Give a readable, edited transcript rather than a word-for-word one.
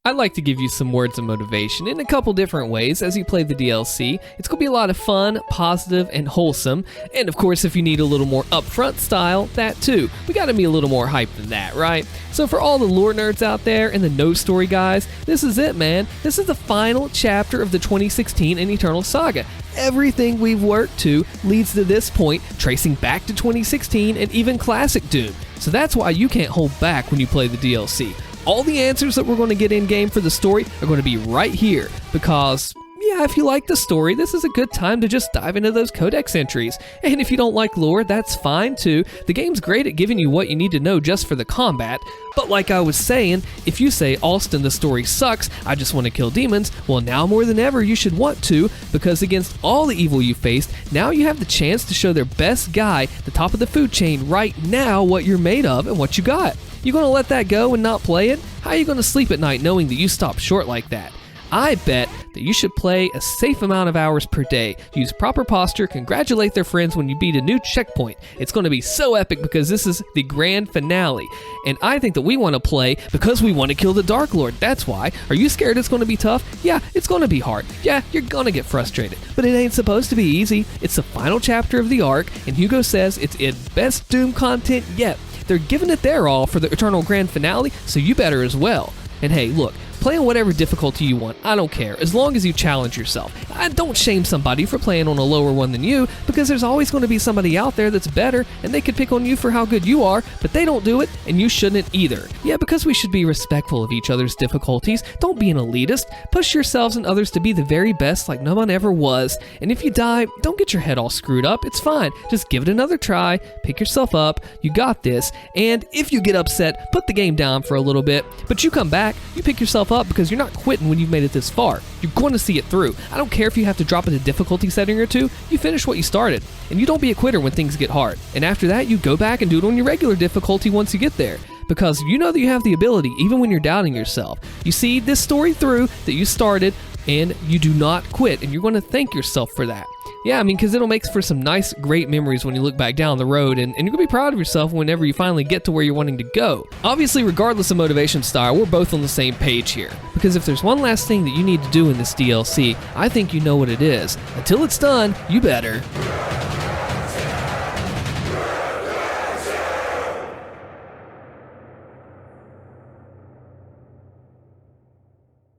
I'd like to give you some words of motivation in a couple different ways as you play the DLC. It's going to be a lot of fun, positive, and wholesome. And of course, if you need a little more upfront style, that too. We got to be a little more hype than that, right? So for all the lore nerds out there and the no story guys, this is it, man. This is the final chapter of the 2016 and Eternal Saga. Everything we've worked to leads to this point, tracing back to 2016 and even Classic Doom. So that's why you can't hold back when you play the DLC. All the answers that we're going to get in-game for the story are going to be right here, because, yeah, if you like the story, this is a good time to just dive into those codex entries. And if you don't like lore, that's fine too. The game's great at giving you what you need to know just for the combat. But like I was saying, if you say, Allstin, the story sucks, I just want to kill demons, well, now more than ever you should want to, because against all the evil you faced, now you have the chance to show their best guy, the top of the food chain right now, what you're made of and what you got. You gonna let that go and not play it? How are you gonna sleep at night knowing that you stopped short like that? I bet that you should play a safe amount of hours per day, use proper posture, congratulate their friends when you beat a new checkpoint. It's going to be so epic because this is the grand finale. And I think that we want to play because we want to kill the Dark Lord. That's why. Are you scared it's going to be tough? Yeah, it's going to be hard. Yeah, you're going to get frustrated. But it ain't supposed to be easy. It's the final chapter of the arc, and Hugo says it's its best Doom content yet. They're giving it their all for the Eternal Grand Finale, so you better as well. And hey, look, play on whatever difficulty you want, I don't care, as long as you challenge yourself. I don't shame somebody for playing on a lower one than you, because there's always going to be somebody out there that's better, and they could pick on you for how good you are, but they don't do it, and you shouldn't either. Yeah, because we should be respectful of each other's difficulties. Don't be an elitist. Push yourselves and others to be the very best like no one ever was. And if you die, don't get your head all screwed up. It's fine. Just give it another try, pick yourself up, you got this, and if you get upset, put the game down for a little bit, but you come back, you pick yourself up because you're not quitting when you've made it this far. You're going to see it through. I don't care if you have to drop it a difficulty setting or two, you finish what you started. And you don't be a quitter when things get hard. And after that, you go back and do it on your regular difficulty once you get there. Because you know that you have the ability, even when you're doubting yourself. You see this story through that you started, and you do not quit, and you're going to thank yourself for that. Yeah, I mean, because it'll make for some nice, great memories when you look back down the road, and you're going to be proud of yourself whenever you finally get to where you're wanting to go. Obviously, regardless of motivation style, we're both on the same page here. Because if there's one last thing that you need to do in this DLC, I think you know what it is. Until it's done, you better